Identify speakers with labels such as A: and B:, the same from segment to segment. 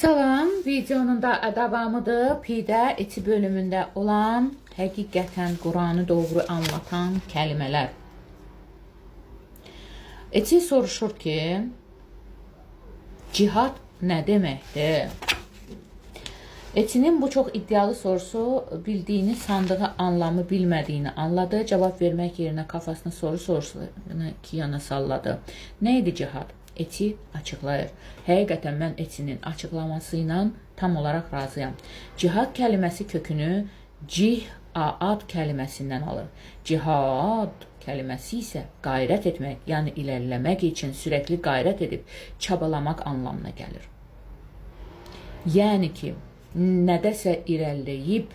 A: Salam, videonun da davamıdır. Pidə eti bölümündə olan həqiqətən Quranı doğru anlatan kəlmələr. Eti soruşur ki, cihad nə deməkdir? Etinin bu çox iddialı sorusu bildiyini sandığı anlamı bilmədiyini anladı. Cavab vermək yerinə kafasına sorusunu iki yana salladı. Nə idi cihad? Eti açıqlayır. Həqiqətən mən etinin açıqlaması ilə tam olaraq razıyam. Cihad kəlməsi kökünü cihad kəlməsindən alır. Cihad kəlməsi isə qayrət etmək, yəni ilərləmək üçün sürəkli qayrət edib çabalamaq anlamına gəlir. Yəni ki, nədəsə irəliləyib,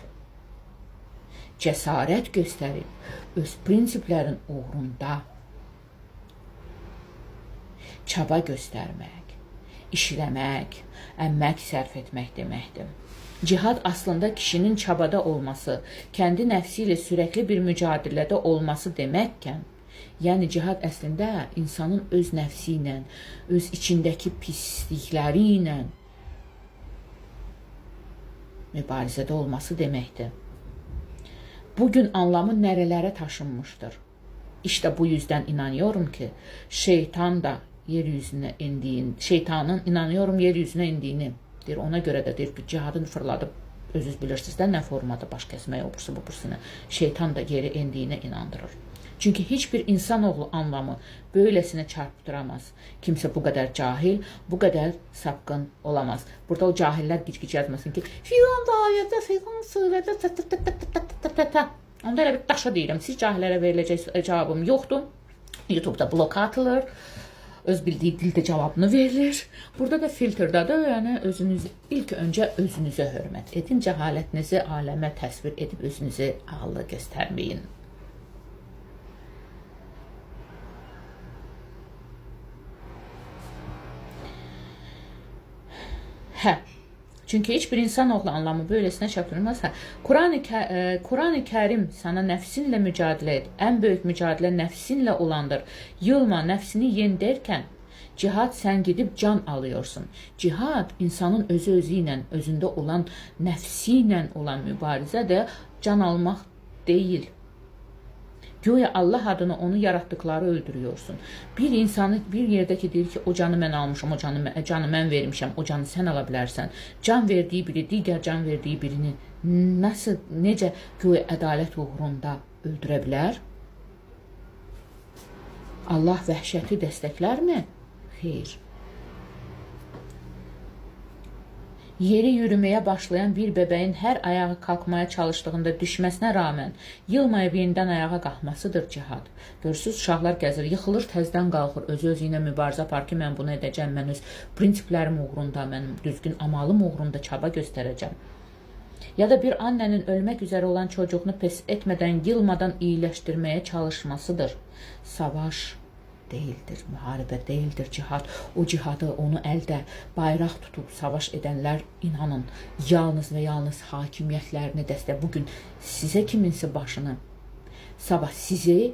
A: cəsarət göstərib, öz prinsiplərin uğrunda çaba göstərmək, işləmək, əmək sərf etmək deməkdir. Cihad aslında kişinin çabada olması, kəndi nəfsi ilə sürəkli bir mücadilədə olması deməkkən, yəni cihad əslində insanın öz nəfsi ilə, öz içindəki pislikləri ilə mübarizədə olması deməkdir. Bugün anlamı nərələrə taşınmışdır. İşte bu yüzden inanıyorum ki, şeytanın inanıyorum yeryüzüne indiğini deyir. Ona göre de deyir ki, cihadını fırladıp, özünüz bilirsiniz də nə formada baş kəsmək obursa bu bursuna, şeytan da geri indiyine inandırır. Çünkü hiçbir insanoğlu anlamı böylesine çarptıramaz. Kimse bu kadar cahil, bu kadar sapkın olamaz. Burada o cahiller gic yazmasın ki, filan da ayette, filan surede, onda elə bir daşa deyirəm. Siz cahillərə veriləcək cavabım yoxdur. YouTube'da blok atılır. Öz bildiği dildə cavabını verilir. Burada da filtrdadır. Yəni ilk önce özünüze hörmət edin. Cəhalətinizi aləmə təsvir edib özünüzü ağıllı göstərməyin. Çünkü hiçbir insanoğlu anlamı böylesine çarptırılmazsa, Kur'an-ı Kerim sana nefsinle mücadele et. En büyük mücadele nefsinle olandır. Yılma, nefsini yen derken, cihad sen gidip can alıyorsun. Cihad insanın özüyle, özünde olan nefsiyle olan mübarize de can almak değil. Güya Allah adına onu yarattıkları öldürüyorsun. Bir insanı bir yerdeki deyir ki, o canı mən almışam, o canı mən vermişəm, o canı sən ala bilərsən. Can verdiği biri, digər can verdiği birini necə güya ədalət uğrunda öldürə bilər? Allah vəhşəti dəstəklər mi? Xeyr. Yeri yürümeye başlayan bir bebeğin her ayağı kalkmaya çalıştığında düşmesine rağmen yılmayıp yeniden ayağa qalxmasıdır cihad. Görürsüz, uşaqlar gəzir, yıxılır, təzdən qalxır, özü ilə mübarizə apar ki, mən bunu edəcəm, mən öz prinsiplərim uğrunda, mən düzgün amalım uğrunda çaba göstərəcəm. Ya da bir annenin ölmek üzere olan çocuğunu pes etmeden, yılmadan iyileştirmeye çalışmasıdır. Savaş değildir, müharibə değildir cihad. O cihadı, onu əldə bayraq tutub savaş edenler inanın, yalnız ve yalnız hakimiyyətlərini dəstək. Bugün sizə kiminsə başını, sabah sizi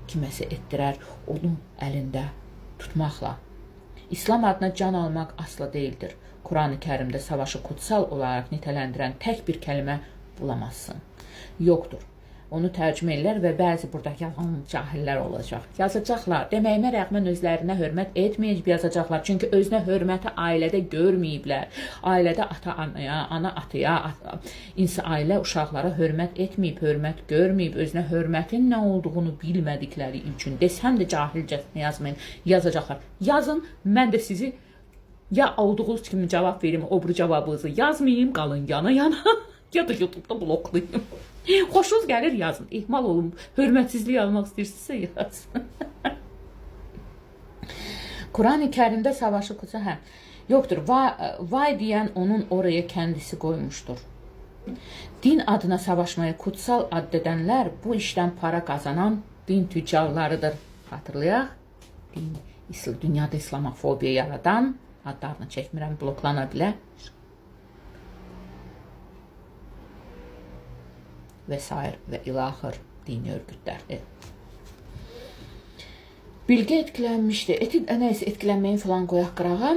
A: kiməsə etdirər, onun əlində tutmaqla. İslam adına can almaq asla değildir. Kur'an-ı Kerim'de savaşı kutsal olarak niteləndirən tək bir kəlmə bulamazsın. Yoktur. Onu tərcümə edirlər və bəzi burada yalan cahillər olacaq. Yazacaqlar. Deməyimə rəğmən özlərinə hörmət etməyəcək yazacaqlar. Çünki özünə hörməti ailədə görməyiblər. Ailədə ata-anaya, ana ataya, ailə uşaqlara hörmət etməyib, hörmət görməyib, özünə hörmətin nə olduğunu bilmədikləri üçün. Desəm də cahilcəsinə yazmayın. Yazacaqlar. Yazın, mən də sizi ya olduğunuz kimi cavab verim, o bu cavabınızı yazmayayım, qalın yana-yana ya da YouTube'da bloklayayım. Xoşunuz gəlir yazın. İhmal olun. Hörmətsizlik almaq istəyirsinizsə yazın. Kur'an-ı Kerim'de savaşı kutsa yoktur. Vay diyen onun oraya kendisi koymuştur. Din adına savaşmayı kutsal addedenler bu işten para kazanan din tüccarlarıdır. Hatırlayaq. Dünyada İslamofobiya yaradan, adlarını çəkmirəm, bloklana bilər. Vesaire ve ilahır dini örgütlerdir. Bilge etkilenmişti. Neyse etkilenmeyin falan koyak qırağa.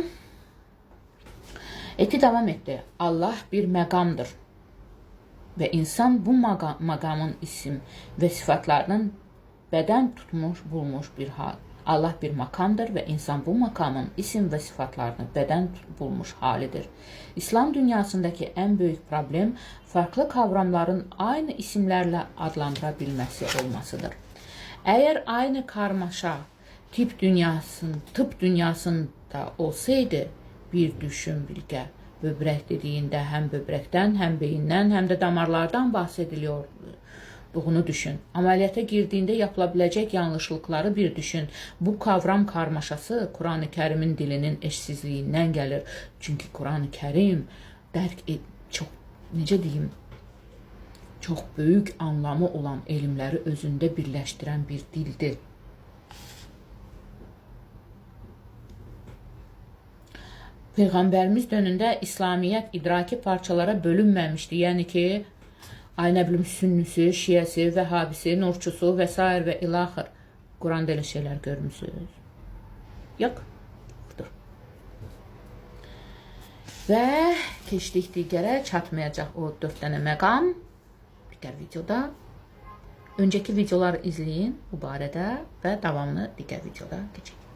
A: Eti devam etti. Allah bir məqamdır ve insan bu makamın isim ve sıfatlarının beden tutmuş bulmuş bir hal. Allah bir makamdır ve insan bu makamın isim ve sıfatlarını beden bulmuş halidir. İslam dünyasındaki en büyük problem farklı kavramların aynı isimlerle adlandırabilmesi olmasıdır. Eğer aynı karmaşa tıp dünyasında olsaydı bir düşün Bilge. Böbrek dediğinde hem böbrekten hem beyinden hem de damarlardan bahsediliyor. Bunu düşün. Ameliyata girdiğinde yapılabilecek yanlışlıkları bir düşün. Bu kavram karmaşası Kur'an-ı Kerim'in dilinin eşsizliğinden gelir. Çünkü Kur'an-ı Kerim çok büyük anlamı olan elmləri özündə birləşdirən bir dildir. Peyğəmbərimiz dönündə İslamiyyət idraki parçalara bölünməmişdi. Yəni ki, Sünnisi, Şiyəsi, Vəhabisi, Nurçusu və s. və ilaxır. Quranda elə şeylər görmüsünüz? Yox. Və keçdik digərə, çatmayacaq o 4 dənə məqam. Digər videoda. Öncəki videoları izləyin bu barədə və davamını digər videoda keçək.